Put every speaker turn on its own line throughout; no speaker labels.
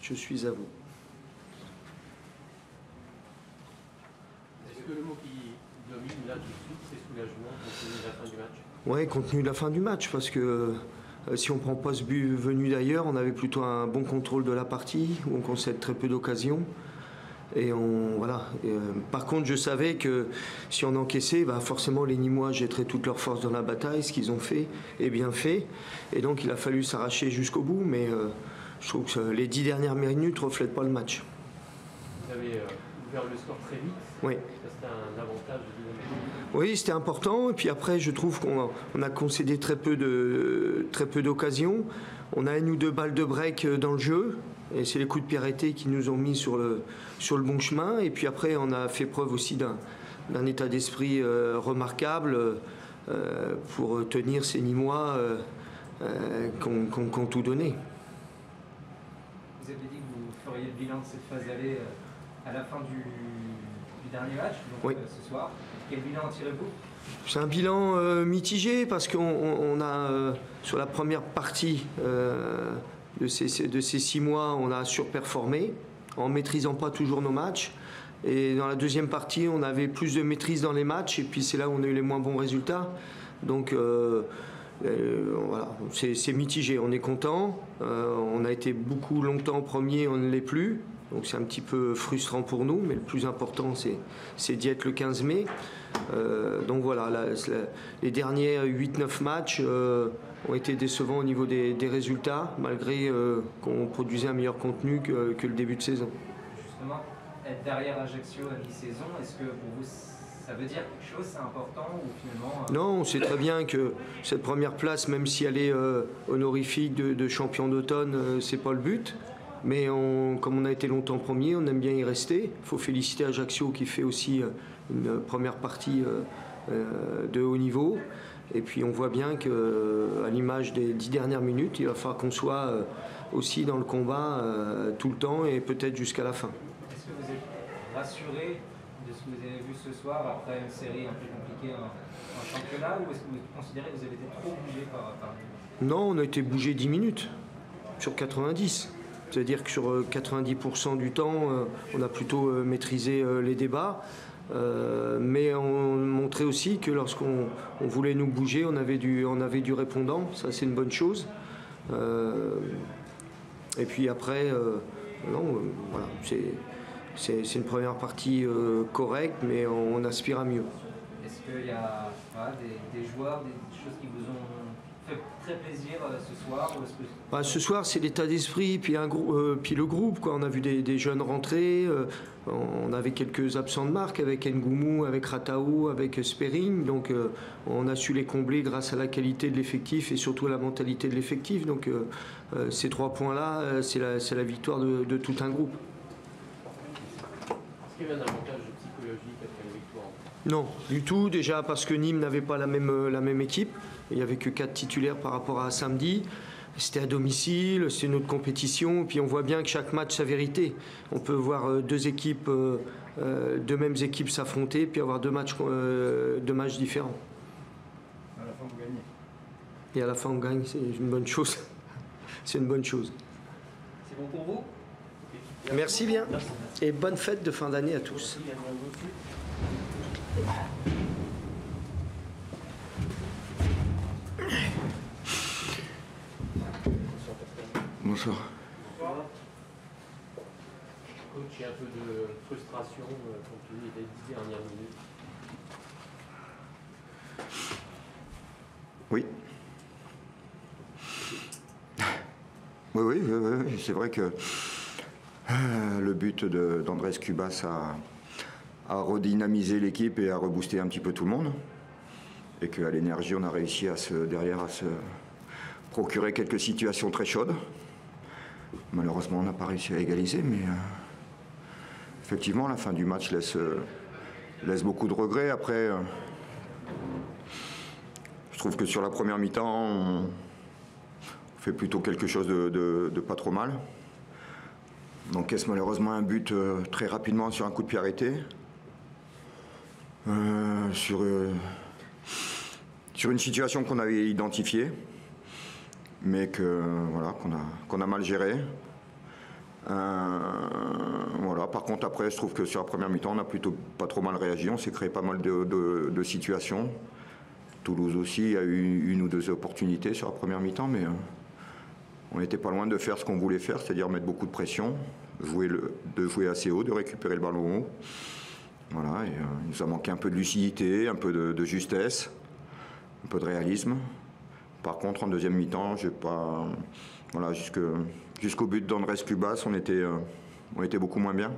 Je suis à vous.
Est-ce que le mot qui domine là tout de suite, c'est soulagement compte tenu de la fin du match?
Oui, compte tenu de la fin du match, parce que si on ne prend pas ce but venu d'ailleurs, on avait plutôt un bon contrôle de la partie, où on concède très peu d'occasions. Et voilà. Par contre, je savais que si on encaissait, forcément les Nîmois jetteraient toute leur force dans la bataille, ce qu'ils ont fait et bien fait. Et donc il a fallu s'arracher jusqu'au bout, mais je trouve que les 10 dernières minutes ne reflètent pas le match.
Vous avez ouvert le score très vite.
Oui.
Ça, c'était un avantage.
Oui, c'était important. Et puis après, je trouve qu'on a concédé très peu d'occasions. On a une ou deux balles de break dans le jeu. Et c'est les coups de pied arrêtés qui nous ont mis sur le bon chemin. Et puis après, on a fait preuve aussi d'un état d'esprit remarquable pour tenir ces Nîmois qui ont tout donné.
Vous avez dit que vous feriez le bilan de cette phase aller à la fin du dernier match, donc
oui.
Ce soir. Quel bilan en tirez-vous?
C'est un bilan mitigé parce qu'on a, sur la première partie de ces 6 mois, on a surperformé en maîtrisant pas toujours nos matchs. Et dans la deuxième partie, on avait plus de maîtrise dans les matchs et puis c'est là où on a eu les moins bons résultats. Donc voilà, c'est mitigé. On est content. On a été beaucoup longtemps premier, on ne l'est plus. Donc c'est un petit peu frustrant pour nous, mais le plus important c'est d'y être le 15 mai. Donc voilà, les derniers 8-9 matchs ont été décevants au niveau des résultats, malgré qu'on produisait un meilleur contenu que le début de saison.
Justement, être derrière Ajaccio à mi-saison, est-ce que pour vous ça veut dire quelque chose, c'est important ou finalement
Non, on sait très bien que cette première place, même si elle est honorifique de champion d'automne, c'est pas le but. Mais comme on a été longtemps premier, on aime bien y rester. Il faut féliciter Ajaccio qui fait aussi une première partie de haut niveau. Et puis on voit bien qu'à l'image des 10 dernières minutes, il va falloir qu'on soit aussi dans le combat tout le temps et peut-être jusqu'à la fin.
Est-ce que vous êtes rassuré de ce que vous avez vu ce soir après une série un peu compliquée en championnat, ou est-ce que vous considérez que vous avez été trop bougé par
Non, on a été bougé 10 minutes sur 90. C'est-à-dire que sur 90% du temps, on a plutôt maîtrisé les débats. Mais on montrait aussi que lorsqu'on voulait nous bouger, on avait du répondant. Ça, c'est une bonne chose. Et puis après, voilà, c'est une première partie correcte, mais on aspire à mieux.
Est-ce qu'il y a des joueurs, des choses qui vous ont fait très plaisir ce soir ou est-ce que...
Ce soir, c'est l'état d'esprit, puis le groupe. On a vu des jeunes rentrer, on avait quelques absents de marque avec Ngoumou, avec Ratao, avec Sperring. Donc on a su les combler grâce à la qualité de l'effectif et surtout à la mentalité de l'effectif. Donc ces 3 points-là, c'est la victoire de tout un groupe.
Est-ce qu'il y avait un avantage psychologique après la victoire?
Non, du tout. Déjà parce que Nîmes n'avait pas la même équipe. Il n'y avait que 4 titulaires par rapport à samedi. C'était à domicile, c'est une autre compétition. Puis on voit bien que chaque match sa vérité. On peut voir 2 mêmes équipes s'affronter, puis avoir 2 matchs différents.
À la fin, vous gagnez.
Et à la fin, on gagne, c'est une bonne chose. C'est une bonne chose.
C'est bon pour vous?
Merci bien. Et bonne fête de fin d'année à tous.
Bonsoir.
Coach, il y a un peu de frustration compte tenu des 10 dernières minutes.
Oui. Oui, c'est vrai que le but d'Andrés Cubas a redynamisé l'équipe et a rebooster un petit peu tout le monde. Et qu'à l'énergie, on a réussi derrière à se procurer quelques situations très chaudes. Malheureusement, on n'a pas réussi à égaliser, mais effectivement, la fin du match laisse beaucoup de regrets. Après, je trouve que sur la première mi-temps, on fait plutôt quelque chose de pas trop mal. On encaisse malheureusement un but très rapidement sur un coup de pied arrêté. Sur une situation qu'on avait identifiée, mais voilà, qu'on a mal géré. Voilà. Par contre, après, je trouve que sur la première mi-temps, on a plutôt pas trop mal réagi. On s'est créé pas mal de situations. Toulouse aussi a eu une ou deux opportunités sur la première mi-temps, mais on n'était pas loin de faire ce qu'on voulait faire, c'est-à-dire mettre beaucoup de pression, de jouer assez haut, de récupérer le ballon haut. Voilà, et, il nous a manqué un peu de lucidité, un peu de justesse, un peu de réalisme. Par contre, en deuxième mi-temps, voilà, jusqu'au but d'Andrés Cubas, on était beaucoup moins bien.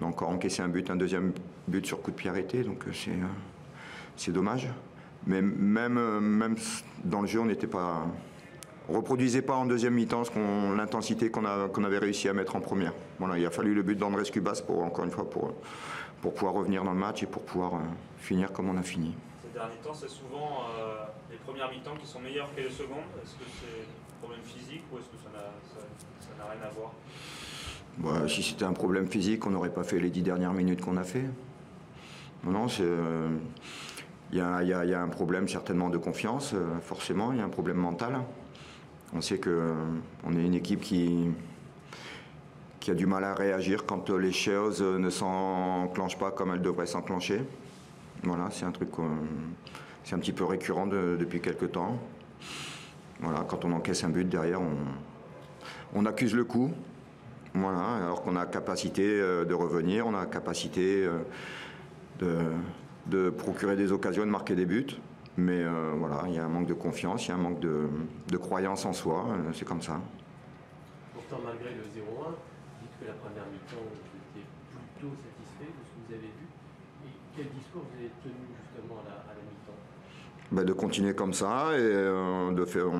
On a encore encaissé un deuxième but sur coup de pied arrêté, donc c'est dommage. Mais même dans le jeu, on reproduisait pas en deuxième mi-temps l'intensité qu'on avait réussi à mettre en première. Voilà, il a fallu le but d'Andrés Cubas encore une fois, pour pouvoir revenir dans le match et pour pouvoir finir comme on a fini.
Ces derniers temps, c'est souvent les premières mi-temps qui sont meilleures que les secondes. Est-ce que c'est un problème physique ou est-ce que ça n'a rien à voir?
Si c'était un problème physique, on n'aurait pas fait les 10 dernières minutes qu'on a fait. Non, il y a un problème certainement de confiance, forcément, il y a un problème mental. On sait qu'on est une équipe qui a du mal à réagir quand les choses ne s'enclenchent pas comme elles devraient s'enclencher. Voilà, c'est un truc, c'est un petit peu récurrent depuis quelques temps. Voilà, quand on encaisse un but derrière, on accuse le coup. Voilà, alors qu'on a la capacité de revenir, on a la capacité de procurer des occasions, de marquer des buts. Mais voilà, il y a un manque de confiance, il y a un manque de croyance en soi, c'est comme ça.
Pourtant, malgré le 0-1, vous dites que la première mi-temps, vous étiez plutôt satisfait de ce que vous avez vu. Et quel discours vous avez tenu justement à la mi-temps?
De continuer comme ça, et on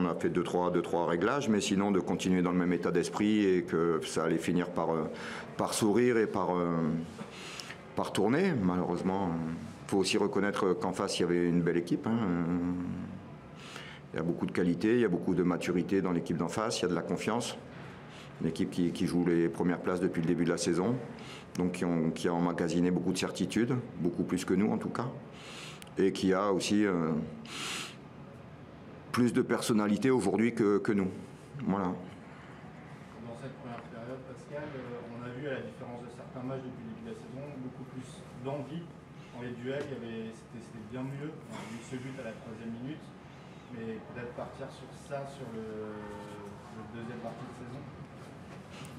a fait 2-3 réglages, mais sinon de continuer dans le même état d'esprit et que ça allait finir par sourire et par tourner. Malheureusement, il faut aussi reconnaître qu'en face, il y avait une belle équipe. Il y a beaucoup de qualité, il y a beaucoup de maturité dans l'équipe d'en face, il y a de la confiance. Une équipe qui joue les premières places depuis le début de la saison, donc qui a emmagasiné beaucoup de certitudes, beaucoup plus que nous en tout cas, et qui a aussi plus de personnalité aujourd'hui que nous. Voilà.
Dans cette première période, Pascal, on a vu à la différence de certains matchs depuis le début de la saison, beaucoup plus d'envie. Dans les duels, c'était bien mieux. On a vu ce but à la 3e minute, mais peut-être partir sur ça, sur le deuxième partie de saison.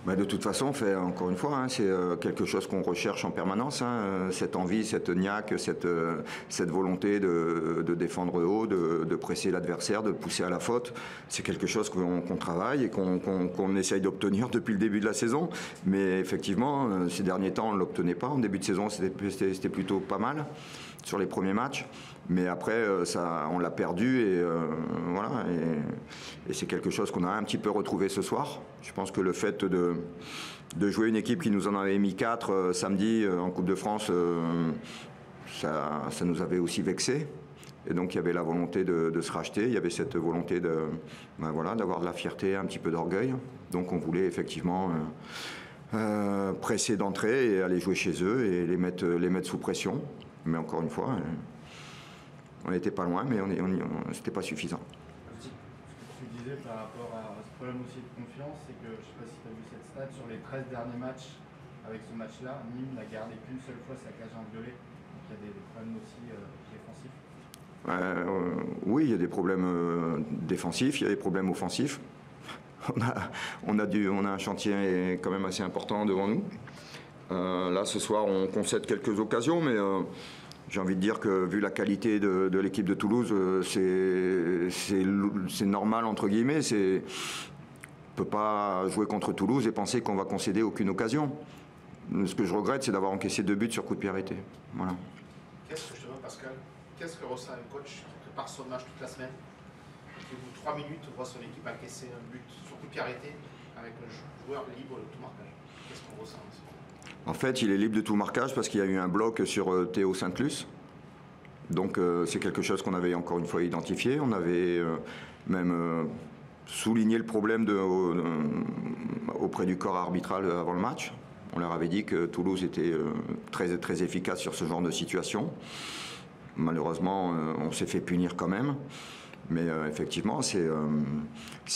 De toute façon, encore une fois, c'est quelque chose qu'on recherche en permanence, cette envie, cette niaque, cette volonté de défendre haut, de presser l'adversaire, de pousser à la faute. C'est quelque chose qu'on travaille et qu'on essaye d'obtenir depuis le début de la saison. Mais effectivement, ces derniers temps, on ne l'obtenait pas. En début de saison, c'était plutôt pas mal sur les premiers matchs. Mais après, on l'a perdu et voilà. Et c'est quelque chose qu'on a un petit peu retrouvé ce soir. Je pense que le fait de jouer une équipe qui nous en avait mis 4 samedi en Coupe de France, ça nous avait aussi vexé. Et donc il y avait la volonté de se racheter, il y avait cette volonté d'avoir de la fierté, un petit peu d'orgueil. Donc on voulait effectivement presser d'entrée et aller jouer chez eux et les mettre sous pression. Mais encore une fois, on n'était pas loin, mais c'était pas suffisant.
Ce que tu disais par rapport à ce problème aussi de confiance, c'est que, je ne sais pas si tu as vu cette stat, sur les 13 derniers matchs, avec ce match-là, Nîmes n'a gardé qu'une seule fois sa cage inviolée. Donc il y a des problèmes aussi défensifs.
Oui, il y a des problèmes défensifs, il y a des problèmes offensifs. On a un chantier quand même assez important devant nous. Là, ce soir, on concède quelques occasions, mais j'ai envie de dire que vu la qualité de l'équipe de Toulouse, c'est normal, entre guillemets. On ne peut pas jouer contre Toulouse et penser qu'on va concéder aucune occasion. Ce que je regrette, c'est d'avoir encaissé 2 buts sur coup de pied arrêté. Voilà.
Pascal, qu'est-ce que ressent un coach qui prépare son match toute la semaine, qui au bout de 3 minutes voit son équipe encaisser un but sur coup de pied arrêté avec un joueur libre de tout marquage? Qu'est-ce qu'on ressent?
En fait, il est libre de tout marquage parce qu'il y a eu un bloc sur Théo Sainte-Luce. Donc c'est quelque chose qu'on avait encore une fois identifié. On avait même souligné le problème auprès du corps arbitral avant le match. On leur avait dit que Toulouse était très, très efficace sur ce genre de situation. Malheureusement, on s'est fait punir quand même. Mais effectivement, c'est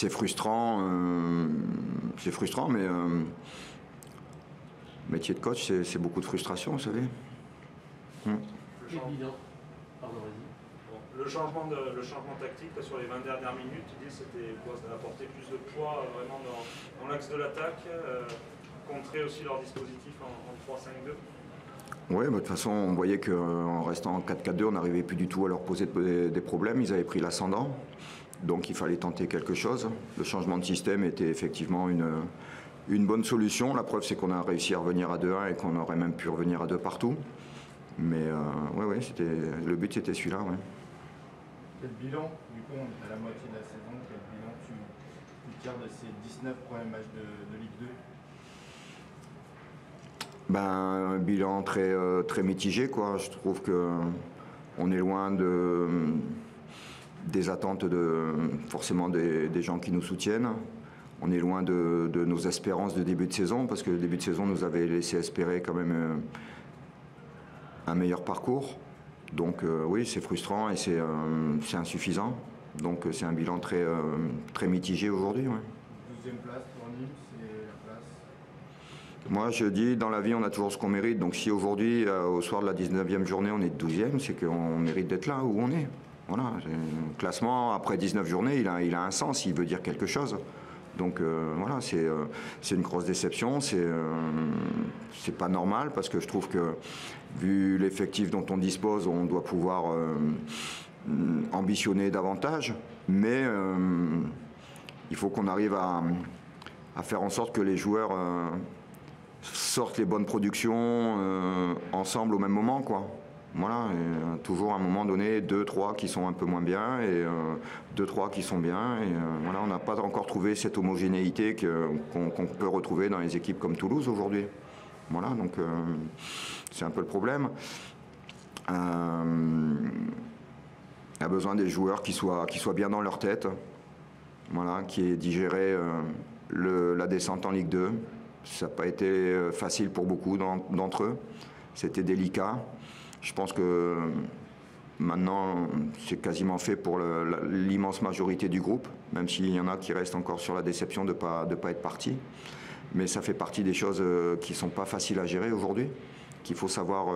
frustrant. C'est frustrant, mais métier de coach, c'est beaucoup de frustration, vous savez.
Quel bilan? Pardon, vas-y.
Le changement tactique là, sur les 20 dernières minutes, l'idée c'était quoi? Ça apporter plus de poids vraiment dans l'axe de l'attaque, contrer aussi leur dispositif en 3-5-2.
Oui, de toute façon, on voyait qu'en restant en 4-4-2, on n'arrivait plus du tout à leur poser des problèmes. Ils avaient pris l'ascendant, donc il fallait tenter quelque chose. Le changement de système était effectivement une bonne solution. La preuve, c'est qu'on a réussi à revenir à 2-1 et qu'on aurait même pu revenir à 2 partout. Mais le but, c'était celui-là. Ouais.
Quel bilan, du coup, on est à la moitié de la saison, quel bilan tu tires de ces 19 premiers matchs de Ligue 2?
Un bilan très mitigé, quoi. Je trouve qu'on est loin des attentes forcément des gens qui nous soutiennent. On est loin de nos espérances de début de saison, parce que le début de saison nous avait laissé espérer quand même un meilleur parcours. Donc oui, c'est frustrant et c'est insuffisant. Donc c'est un bilan très mitigé aujourd'hui. Ouais.
12e place pour Nîmes, c'est la place?
Moi, je dis, dans la vie, on a toujours ce qu'on mérite. Donc si aujourd'hui, au soir de la 19e journée, on est 12e, c'est qu'on mérite d'être là où on est. Voilà. Le classement, après 19 journées, il a un sens, il veut dire quelque chose. Donc voilà, c'est une grosse déception, c'est pas normal, parce que je trouve que, vu l'effectif dont on dispose, on doit pouvoir ambitionner davantage, mais il faut qu'on arrive à faire en sorte que les joueurs sortent les bonnes productions ensemble au même moment, quoi. Voilà, et, toujours à un moment donné, 2-3 qui sont un peu moins bien et 2-3 qui sont bien. Et voilà, on n'a pas encore trouvé cette homogénéité qu'on peut retrouver dans les équipes comme Toulouse aujourd'hui. Voilà, donc c'est un peu le problème. Il a besoin des joueurs qui soient bien dans leur tête, voilà, qui aient digéré la descente en Ligue 2. Ça n'a pas été facile pour beaucoup d'entre eux. C'était délicat. Je pense que maintenant, c'est quasiment fait pour l'immense majorité du groupe, même s'il y en a qui restent encore sur la déception de pas être partis. Mais ça fait partie des choses qui ne sont pas faciles à gérer aujourd'hui, qu'il faut savoir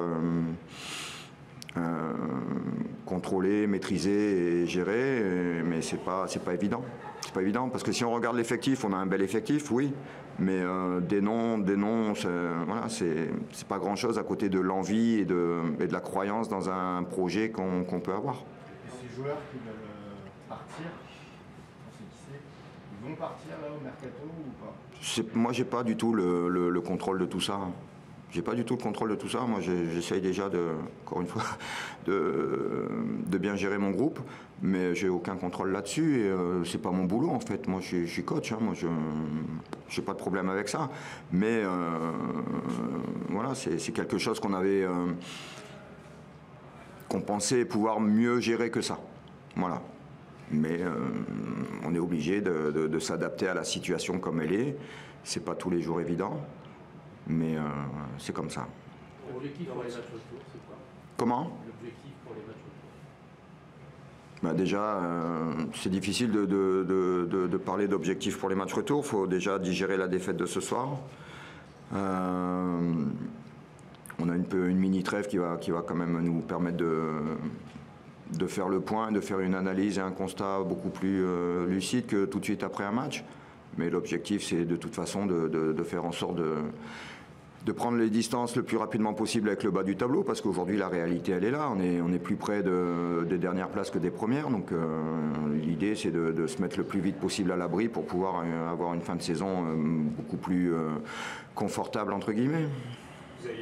contrôler, maîtriser et gérer, mais c'est pas évident. C'est pas évident, parce que si on regarde l'effectif, on a un bel effectif, oui, mais des noms, voilà, c'est pas grand-chose à côté de l'envie et de la croyance dans un projet qu'on peut avoir.
Et ces joueurs qui veulent partir, on sait qui c'est, ils vont partir là au mercato ou pas?
Moi, j'ai pas du tout le contrôle de tout ça. J'ai pas du tout le contrôle de tout ça. Moi, j'essaye déjà encore une fois, de bien gérer mon groupe, mais j'ai aucun contrôle là-dessus et c'est pas mon boulot en fait. Moi, je suis coach. Hein, moi, j'ai pas de problème avec ça. Mais voilà, c'est quelque chose qu'on pensait pouvoir mieux gérer que ça. Voilà. Mais on est obligé de s'adapter à la situation comme elle est. C'est pas tous les jours évident. Mais c'est comme ça.
L'objectif pour les matchs retour, c'est quoi?
Comment?
L'objectif pour les matchs retour.
Déjà, c'est difficile de parler d'objectifs pour les matchs retour. Il faut déjà digérer la défaite de ce soir. On a une mini trêve qui va quand même nous permettre de faire le point, de faire une analyse et un constat beaucoup plus lucide que tout de suite après un match. Mais l'objectif, c'est de toute façon de faire en sorte de prendre les distances le plus rapidement possible avec le bas du tableau, parce qu'aujourd'hui, la réalité, elle est là. On est plus près des dernières places que des premières. Donc l'idée, c'est de se mettre le plus vite possible à l'abri pour pouvoir avoir une fin de saison beaucoup plus confortable, entre guillemets.